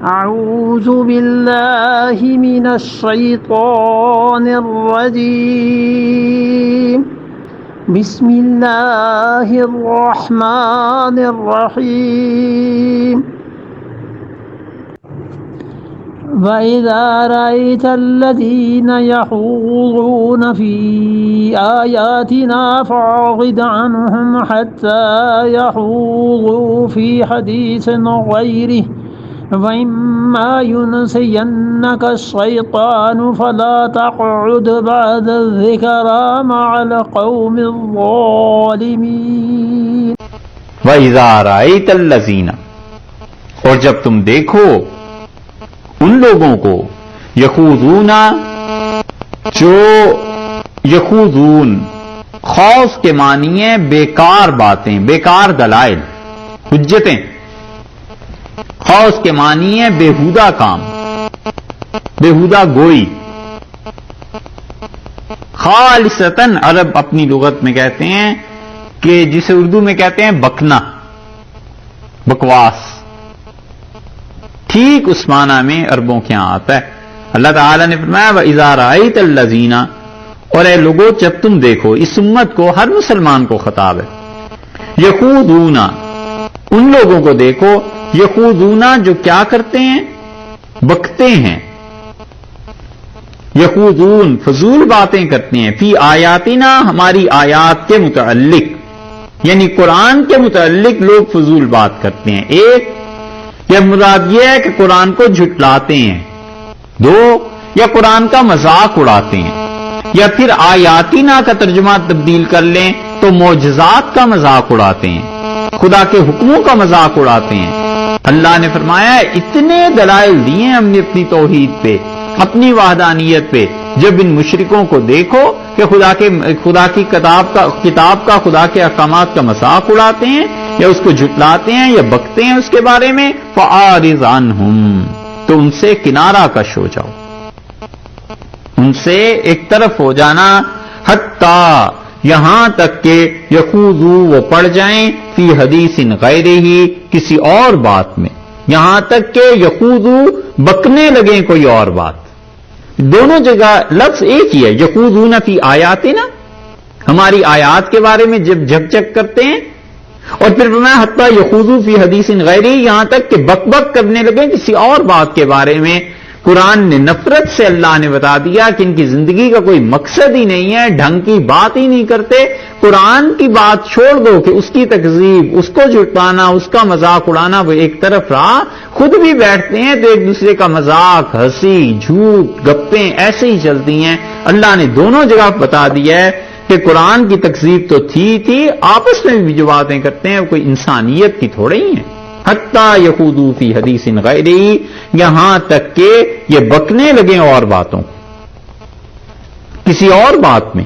أعوذ بالله من الشيطان الرجيم بسم الله الرحمن الرحيم وَإِذَا رَأَيْتَ الَّذِينَ يَخُوضُونَ فِي آيَاتِنَا فَأَعْرِضْ عَنْهُمْ حَتَّى يَخُوضُوا فِي حَدِيثٍ غَيْرِهِ وَإِمَّا يُنْسِيَنَّكَ الشَّيْطَانُ فَلَا تَقْعُدْ بَعْدَ الذِّكْرَى مَعَ الْقَوْمِ الظَّالِمِينَ وَإِذَا رَأَيْتَ الَّذِينَ، اور جب تم دیکھو ان لوگوں کو یخوضون، جو یخوضون خوف کے معنی ہے بیکار باتیں، بیکار دلائل، حجتیں. خوف کے معنی ہے بیہودہ کام، بیہودہ گوئی. خالصتاً عرب اپنی لغت میں کہتے ہیں کہ جسے اردو میں کہتے ہیں بکنا، بکواس. ٹھیک اس معنی میں عربوں کے ہاں آتا ہے. اللہ تعالیٰ نے فرمایا وَإِذَا رَأَيْتَ الَّذِينَ، اور اے لوگو جب تم دیکھو، اس امت کو، ہر مسلمان کو خطاب ہے. یخوضون، ان لوگوں کو دیکھو، یخوضون جو کیا کرتے ہیں، بکتے ہیں. یخوضون فضول باتیں کرتے ہیں، فی آیاتنا، ہماری آیات کے متعلق، یعنی قرآن کے متعلق لوگ فضول بات کرتے ہیں. ایک، یا مراد یہ ہے کہ قرآن کو جھٹلاتے ہیں. دو، یا قرآن کا مذاق اڑاتے ہیں. یا پھر آیاتینا کا ترجمہ تبدیل کر لیں تو معجزات کا مذاق اڑاتے ہیں، خدا کے حکموں کا مذاق اڑاتے ہیں. اللہ نے فرمایا اتنے دلائل دیے ہم نے اپنی توحید پہ، اپنی وحدانیت پہ. جب ان مشرکوں کو دیکھو کہ خدا کی کتاب کا خدا کے احکامات کا مذاق اڑاتے ہیں یا اس کو جھٹلاتے ہیں یا بکتے ہیں اس کے بارے میں، فَأَعْرِضْ عَنْهُمْ، تو ان سے کنارہ کش ہو جاؤ، ان سے ایک طرف ہو جانا. حتیٰ، یہاں تک کہ یخوضوا، وہ پڑ جائیں، فی حدیث غیرہ، کسی اور بات میں. یہاں تک کہ یخوضوا، بکنے لگیں کوئی اور بات. دونوں جگہ لفظ ایک ہی ہے، یخوضون فی آیاتنا، ہماری آیات کے بارے میں جب جھک کرتے ہیں. اور پھر فرمایا حتیٰ یخوضوا فی حدیث غیرہ، یہاں تک کہ بک بک کرنے لگیں کسی اور بات کے بارے میں. قرآن نے نفرت سے اللہ نے بتا دیا کہ ان کی زندگی کا کوئی مقصد ہی نہیں ہے، ڈھنگ کی بات ہی نہیں کرتے. قرآن کی بات چھوڑ دو کہ اس کی تکذیب، اس کو جھٹلانا، اس کا مذاق اڑانا وہ ایک طرف رہا، خود بھی بیٹھتے ہیں تو ایک دوسرے کا مذاق، ہنسی، جھوٹ، گپیں ایسے ہی چلتی ہیں. اللہ نے دونوں جگہ بتا دیا ہے کہ قرآن کی تکذیب تو تھی، آپس میں بھی جو باتیں کرتے ہیں وہ کوئی انسانیت کی تھوڑے ہی ہیں. حتیٰ یخوضوا فی حدیث غیرہ، یہاں تک کہ یہ بکنے لگیں اور باتوں، کسی اور بات میں.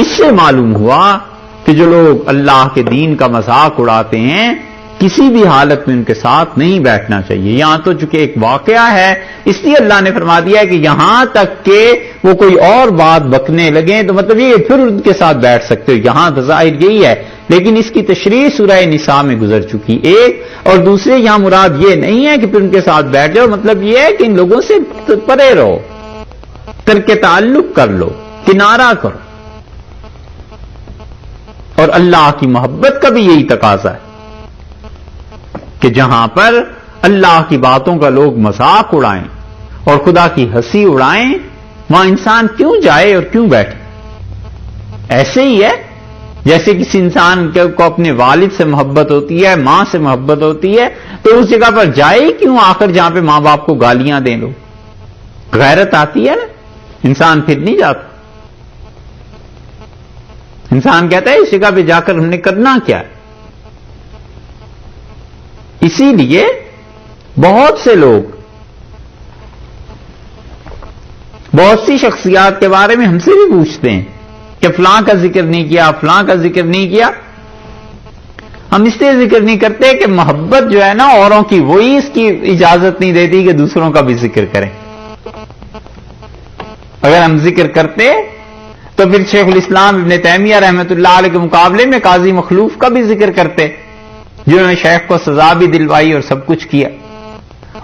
اس سے معلوم ہوا کہ جو لوگ اللہ کے دین کا مذاق اڑاتے ہیں کسی بھی حالت میں ان کے ساتھ نہیں بیٹھنا چاہیے. یہاں تو چونکہ ایک واقعہ ہے اس لیے اللہ نے فرما دیا ہے کہ یہاں تک کہ وہ کوئی اور بات بکنے لگیں تو مطلب یہ پھر ان کے ساتھ بیٹھ سکتے ہو. یہاں تو ظاہر یہی ہے، لیکن اس کی تشریح سورہ نساء میں گزر چکی ایک. اور دوسرے یہاں مراد یہ نہیں ہے کہ پھر ان کے ساتھ بیٹھ جاؤ، مطلب یہ ہے کہ ان لوگوں سے پرے رہو، ترک تعلق کر لو، کنارہ کرو. اور اللہ کی محبت کا بھی یہی تقاضا ہے کہ جہاں پر اللہ کی باتوں کا لوگ مذاق اڑائیں اور خدا کی ہنسی اڑائیں، وہاں انسان کیوں جائے اور کیوں بیٹھے؟ ایسے ہی ہے جیسے کسی انسان کو اپنے والد سے محبت ہوتی ہے، ماں سے محبت ہوتی ہے، تو اس جگہ پر جائے کیوں آخر جہاں پہ ماں باپ کو گالیاں دیں لو؟ غیرت آتی ہے نا، انسان پھر نہیں جاتا. انسان کہتا ہے اس جگہ پہ جا کر ہم نے کرنا کیا ہے؟ اسی لیے بہت سے لوگ، بہت سی شخصیات کے بارے میں ہم سے بھی پوچھتے ہیں کہ فلاں کا ذکر نہیں کیا، فلاں کا ذکر نہیں کیا. ہم اس لیے ذکر نہیں کرتے کہ محبت جو ہے نا اوروں کی، وہی اس کی اجازت نہیں دیتی کہ دوسروں کا بھی ذکر کریں. اگر ہم ذکر کرتے تو پھر شیخ الاسلام ابن تیمیہ رحمۃ اللہ علیہ کے مقابلے میں قاضی مخلوف کا بھی ذکر کرتے، جنہوں نے شیخ کو سزا بھی دلوائی اور سب کچھ کیا.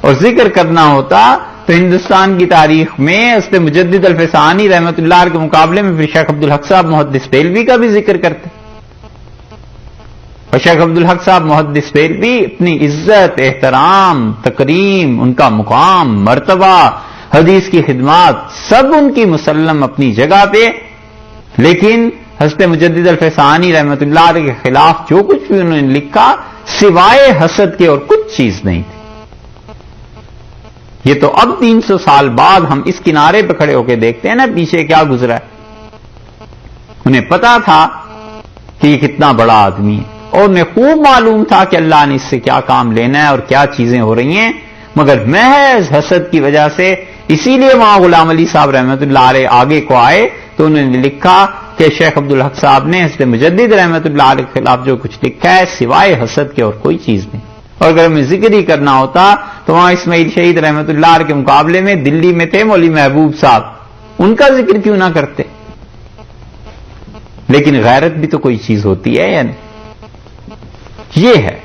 اور ذکر کرنا ہوتا تو ہندوستان کی تاریخ میں حضرت مجدد الفسانی رحمۃ اللہ علیہ کے مقابلے میں پھر شیخ عبدالحق صاحب محدث دہلوی کا بھی ذکر کرتے. اور شیخ عبدالحق صاحب محدث دہلوی اپنی عزت، احترام، تکریم، ان کا مقام، مرتبہ، حدیث کی خدمات سب ان کی مسلم اپنی جگہ پہ، لیکن حضرت مجدد الفسانی رحمۃ اللہ علیہ کے خلاف جو کچھ بھی انہوں نے لکھا سوائے حسد کے اور کچھ چیز نہیں تھی. یہ تو اب 300 سال بعد ہم اس کنارے پہ کھڑے ہو کے دیکھتے ہیں نا پیچھے کیا گزرا ہے. انہیں پتا تھا کہ یہ کتنا بڑا آدمی ہے اور انہیں خوب معلوم تھا کہ اللہ نے اس سے کیا کام لینا ہے اور کیا چیزیں ہو رہی ہیں، مگر محض حسد کی وجہ سے اسی لیے وہاں غلام علی صاحب رحمۃ اللہ علیہ آگے کو آئے تو انہوں نے لکھا کہ شیخ عبدالحق صاحب نے حضرت مجدد رحمۃ اللہ علیہ کے خلاف جو کچھ لکھا ہے سوائے حسد کے اور کوئی چیز نہیں. اور اگر ہمیں ذکر ہی کرنا ہوتا تو وہاں اسماعیل شہید رحمۃ اللہ علیہ کے مقابلے میں دلی میں تھے مولوی محبوب صاحب، ان کا ذکر کیوں نہ کرتے؟ لیکن غیرت بھی تو کوئی چیز ہوتی ہے یا نہیں؟ یہ ہے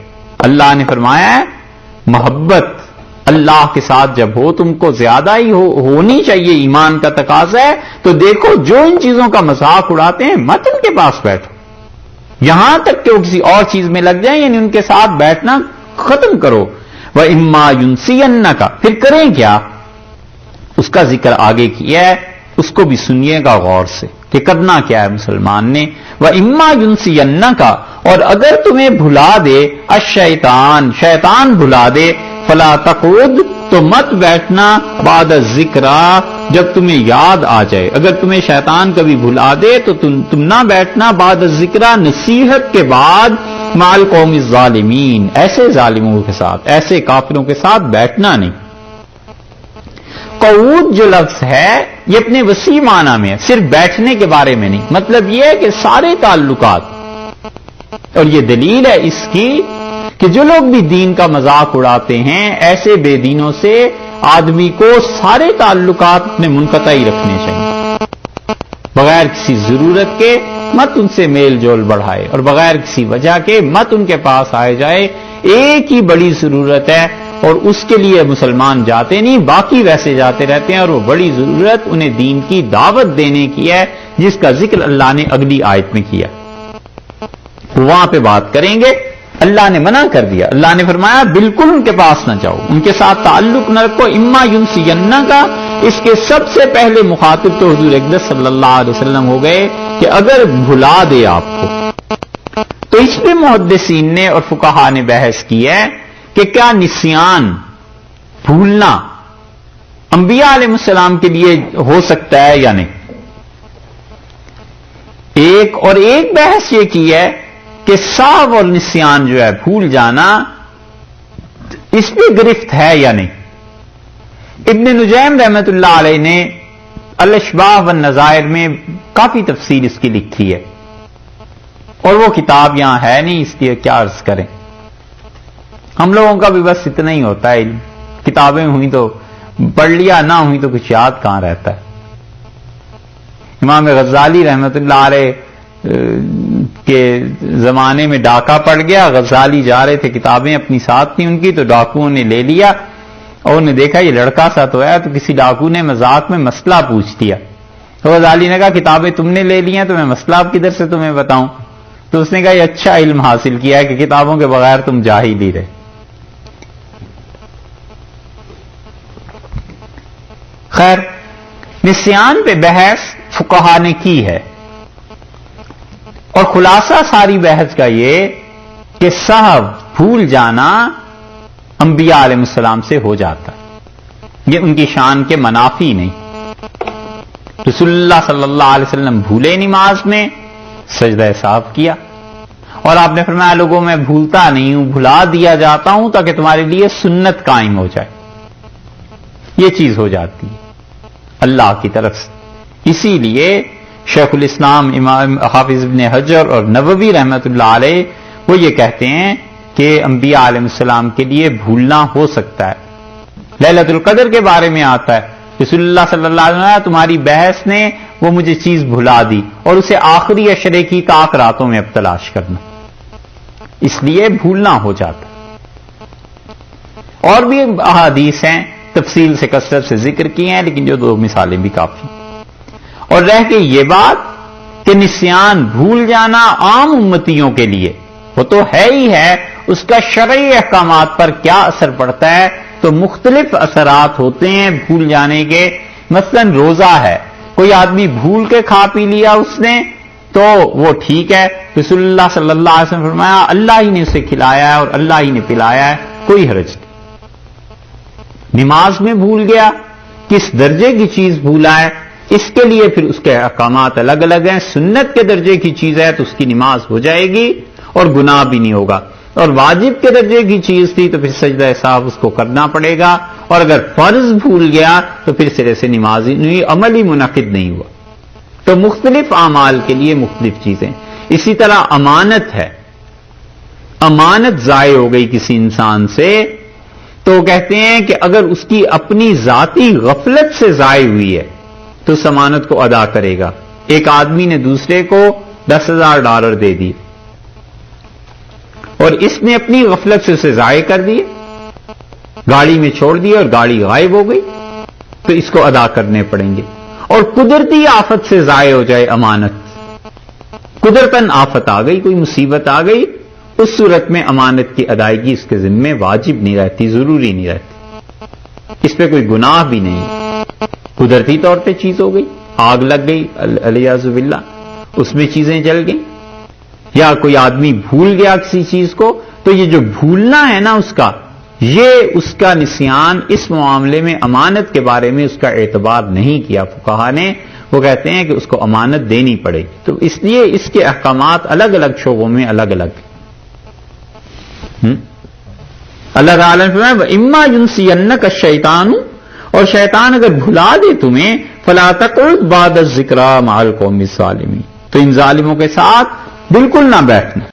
اللہ نے فرمایا ہے محبت اللہ کے ساتھ جب ہو تم کو زیادہ ہی ہونی چاہیے، ایمان کا تقاضا ہے. تو دیکھو جو ان چیزوں کا مذاق اڑاتے ہیں مت ان کے پاس بیٹھو، یہاں تک کہ وہ کسی اور چیز میں لگ جائیں، یعنی ان کے ساتھ بیٹھنا ختم کرو. وَإِمَّا يُنْسِيَنَّكَ پھر کریں کیا؟ اس کا ذکر آگے کیا ہے، اس کو بھی سنیے گا غور سے کہ کرنا کیا ہے مسلمان نے. وَإِمَّا يُنْسِيَنَّكَ اور اگر تمہیں بھلا دے الشیطان، شیطان بھلا دے، فلا تقعد تو مت بیٹھنا بعد الذکر جب تمہیں یاد آ جائے. اگر تمہیں شیطان کبھی بھلا دے تو تم نہ بیٹھنا بعد الذکر نصیحت کے بعد مع القوم الظالمین، ایسے ظالموں کے ساتھ، ایسے کافروں کے ساتھ بیٹھنا نہیں. قعود جو لفظ ہے یہ اپنے وسیع معنی میں ہے، صرف بیٹھنے کے بارے میں نہیں. مطلب یہ ہے کہ سارے تعلقات، اور یہ دلیل ہے اس کی کہ جو لوگ بھی دین کا مذاق اڑاتے ہیں ایسے بے دینوں سے آدمی کو سارے تعلقات اپنے منقطع ہی رکھنے چاہیے، بغیر کسی ضرورت کے مت ان سے میل جول بڑھائے اور بغیر کسی وجہ کے مت ان کے پاس آئے جائے. ایک ہی بڑی ضرورت ہے اور اس کے لیے مسلمان جاتے نہیں، باقی ویسے جاتے رہتے ہیں، اور وہ بڑی ضرورت انہیں دین کی دعوت دینے کی ہے جس کا ذکر اللہ نے اگلی آیت میں کیا. وہاں پہ بات کریں گے. اللہ نے منع کر دیا، اللہ نے فرمایا بالکل ان کے پاس نہ جاؤ، ان کے ساتھ تعلق نہ رکھو. اما ینسینک کا اس کے سب سے پہلے مخاطب تو حضور اقدس صلی اللہ علیہ وسلم ہو گئے کہ اگر بھلا دے آپ کو. تو اس پہ محدثین نے اور فقہا نے بحث کی ہے کہ کیا نسیان، بھولنا انبیاء علیہ السلام کے لیے ہو سکتا ہے یا نہیں. ایک بحث یہ کی ہے کہ سہو اور نسیان جو ہے بھول جانا اس پہ گرفت ہے یا نہیں. ابن نجیم رحمت اللہ علیہ نے الاشباح والنظائر میں کافی تفصیل اس کی لکھی ہے، اور وہ کتاب یہاں ہے نہیں، اس لیے کیا عرض کریں. ہم لوگوں کا بھی بس اتنا ہی ہوتا ہے، کتابیں ہوئی تو پڑھ لیا، نہ ہوئی تو کچھ یاد کہاں رہتا ہے. امام غزالی رحمت اللہ علیہ کے زمانے میں ڈاکہ پڑ گیا، غزالی جا رہے تھے، کتابیں اپنی ساتھ تھیں ان کی، تو ڈاکوؤں نے لے لیا اور انہیں دیکھا یہ لڑکا سا تو ہے، تو کسی ڈاکو نے مذاق میں مسئلہ پوچھ دیا. تو غزالی نے کہا کتابیں تم نے لے لی ہیں تو میں مسئلہ آپ کدھر سے تمہیں بتاؤں. تو اس نے کہا یہ اچھا علم حاصل کیا ہے کہ کتابوں کے بغیر تم جا ہی نہیں رہے. خیر، نسیان پہ بحث فقہا نے کی ہے، اور خلاصہ ساری بحث کا یہ کہ سہو، بھول جانا انبیاء علیہ السلام سے ہو جاتا ہے، یہ ان کی شان کے منافی نہیں. رسول اللہ صلی اللہ علیہ وسلم بھولے نماز میں، سجدہ سہو کیا، اور آپ نے فرمایا لوگوں میں بھولتا نہیں ہوں، بھلا دیا جاتا ہوں تاکہ تمہارے لیے سنت قائم ہو جائے. یہ چیز ہو جاتی ہے اللہ کی طرف سے. اسی لیے شیخ الاسلام امام حافظ ابن حجر اور نووی رحمت اللہ علیہ وہ یہ کہتے ہیں کہ انبیاء علیہ السلام کے لیے بھولنا ہو سکتا ہے. لیلۃ القدر کے بارے میں آتا ہے رسول اللہ صلی اللہ علیہ وسلم تمہاری بحث نے وہ مجھے چیز بھلا دی، اور اسے آخری عشرے کی کاک راتوں میں اب تلاش کرنا، اس لیے بھولنا ہو جاتا. اور بھی احادیث ہیں تفصیل سے کثرت سے ذکر کی ہیں، لیکن جو 2 مثالیں بھی کافی. اور رہ کے یہ بات کہ نسیان بھول جانا عام امتیوں کے لیے وہ تو ہے ہی ہے، اس کا شرعی احکامات پر کیا اثر پڑتا ہے؟ تو مختلف اثرات ہوتے ہیں بھول جانے کے. مثلا روزہ ہے، کوئی آدمی بھول کے کھا پی لیا اس نے تو وہ ٹھیک ہے، رسول اللہ صلی اللہ علیہ وسلم نے فرمایا اللہ ہی نے اسے کھلایا ہے اور اللہ ہی نے پلایا ہے، کوئی حرج نہیں. نماز میں بھول گیا، کس درجے کی چیز بھولا ہے اس کے لیے پھر اس کے احکامات الگ الگ ہیں. سنت کے درجے کی چیز ہے تو اس کی نماز ہو جائے گی اور گناہ بھی نہیں ہوگا، اور واجب کے درجے کی چیز تھی تو پھر سجدہ سہو اس کو کرنا پڑے گا، اور اگر فرض بھول گیا تو پھر سرے سے نماز ہی نہیں، عمل ہی منعقد نہیں ہوا. تو مختلف اعمال کے لیے مختلف چیزیں. اسی طرح امانت ہے، امانت ضائع ہو گئی کسی انسان سے تو کہتے ہیں کہ اگر اس کی اپنی ذاتی غفلت سے ضائع ہوئی ہے تو اس امانت کو ادا کرے گا. ایک آدمی نے دوسرے کو $10,000 دے دی اور اس نے اپنی غفلت سے اسے ضائع کر دیے، گاڑی میں چھوڑ دی اور گاڑی غائب ہو گئی، تو اس کو ادا کرنے پڑیں گے. اور قدرتی آفت سے ضائع ہو جائے امانت، قدرتاً آفت آ گئی، کوئی مصیبت آ گئی، اس صورت میں امانت کی ادائیگی اس کے ذمے واجب نہیں رہتی، ضروری نہیں رہتی، اس پہ کوئی گناہ بھی نہیں. قدرتی طور پہ چیز ہو گئی، آگ لگ گئی الیاذ باللہ، اس میں چیزیں جل گئیں، یا کوئی آدمی بھول گیا کسی چیز کو، تو یہ جو بھولنا ہے نا اس کا، یہ اس کا نسیان اس معاملے میں امانت کے بارے میں اس کا اعتبار نہیں کیا فقہا نے. وہ کہتے ہیں کہ اس کو امانت دینی پڑے گی. تو اس لیے اس کے احکامات الگ الگ شعبوں میں الگ الگ. اللہ تعالیٰ نے فرمایا اما ینسینک الشیطان، اور شیطان اگر بھلا دے تمہیں فلا تقعد بعد الذکری مع القوم الظالمین، تو ان ظالموں کے ساتھ بالکل نہ بیٹھنا.